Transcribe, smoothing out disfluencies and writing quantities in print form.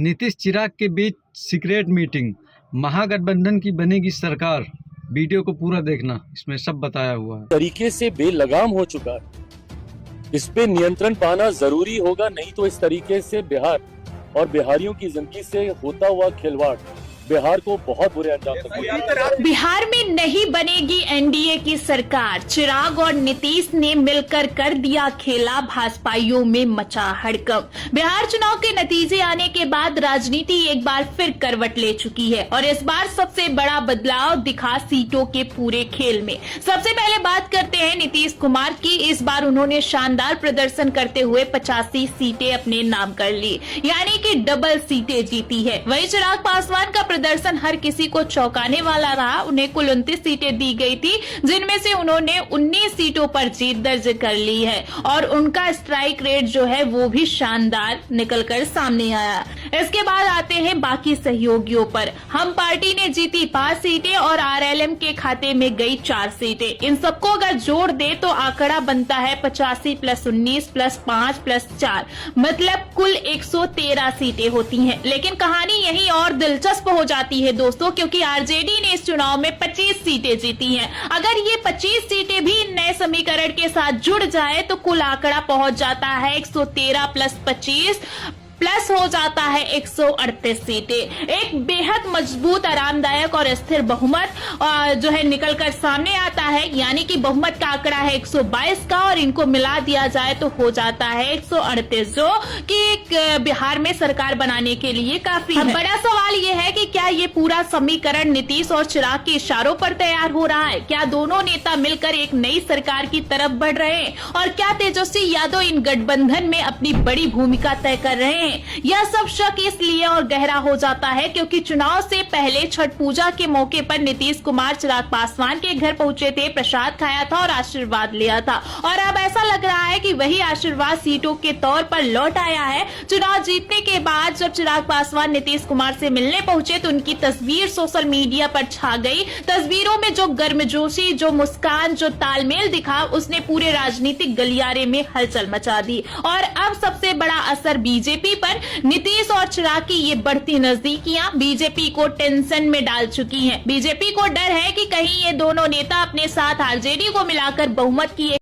नीतीश चिराग के बीच secret meeting, महागठबंधन की बनेगी सरकार। वीडियो को पूरा देखना, इसमें सब बताया हुआ है। तरीके से बेलगाम हो चुका है, इस पे नियंत्रण पाना जरूरी होगा, नहीं तो इस तरीके से बिहार और बिहारियों की जिंदगी से होता हुआ खिलवाड़ बिहार को बहुत बुरे अंजाम तक पहुंचाएगा। बिहार में नहीं बनेगी एनडीए की सरकार, चिराग और नीतीश ने मिलकर कर दिया खेला, भाजपाइयों में मचा हड़कंप। बिहार चुनाव के नतीजे आने के बाद राजनीति एक बार फिर करवट ले चुकी है और इस बार सबसे बड़ा बदलाव दिखा सीटों के पूरे खेल में। सबसे पहले बात करते हैं नीतीश कुमार की। इस बार उन्होंने शानदार प्रदर्शन करते हुए 85 सीटें अपने नाम कर ली, यानी कि डबल सीटें जीती है। वहीं चिराग पासवान का प्रदर्शन हर किसी को चौंकाने वाला रहा। उन्हें कुल 29 सीटें दी गई थी, जिनमें से उन्होंने 19 सीटों पर जीत दर्ज कर ली है और उनका स्ट्राइक रेट जो है वो भी शानदार निकलकर सामने आया। इसके बाद आते हैं बाकी सहयोगियों पर। हम पार्टी ने जीती 5 सीटें और आरएलएम के खाते में गई 4 सीटें। इन सबको अगर जोड़ दे तो आंकड़ा बनता है 85 + 19 + 5 + 4, मतलब कुल 113 सीटें होती हैं। लेकिन कहानी यही और दिलचस्प हो जाती है दोस्तों, क्योंकि आरजेडी ने इस चुनाव में 25 सीटें जीती हैं। अगर ये 25 सीटें भी नए समीकरण के साथ जुड़ जाए तो कुल आंकड़ा पहुंच जाता है 113 + 25 प्लस हो जाता है 138 सीटें। एक बेहद मजबूत, आरामदायक और स्थिर बहुमत जो है निकलकर सामने आता है, यानी कि बहुमत का आंकड़ा है 122 का और इनको मिला दिया जाए तो हो जाता है 138, जो कि बिहार में सरकार बनाने के लिए काफी है। बड़ा सवाल ये है कि क्या ये पूरा समीकरण नीतीश और चिराग के इशारों पर तैयार हो रहा है? क्या दोनों नेता मिलकर एक नई सरकार की तरफ बढ़ रहे हैं? और क्या तेजस्वी यादव इन गठबंधन में अपनी बड़ी भूमिका तय कर रहे हैं? यह सब शक इसलिए और गहरा हो जाता है क्योंकि चुनाव से पहले छठ पूजा के मौके पर नीतीश कुमार चिराग पासवान के घर पहुंचे थे, प्रसाद खाया था और आशीर्वाद लिया था। और अब ऐसा लग रहा है कि वही आशीर्वाद सीटों के तौर पर लौट आया है। चुनाव जीतने के बाद जब चिराग पासवान नीतीश कुमार से मिलने पहुंचे तो उनकी तस्वीर सोशल मीडिया पर छा गई। तस्वीरों में जो गर्मजोशी, जो मुस्कान, जो तालमेल दिखा, उसने पूरे राजनीतिक गलियारे में हलचल मचा दी। और अब सबसे बड़ा असर बीजेपी पर नीतीश और चिराग की ये बढ़ती नजदीकियां बीजेपी को टेंशन में डाल चुकी हैं। बीजेपी को डर है कि कहीं ये दोनों नेता अपने साथ आरजेडी को मिलाकर बहुमत की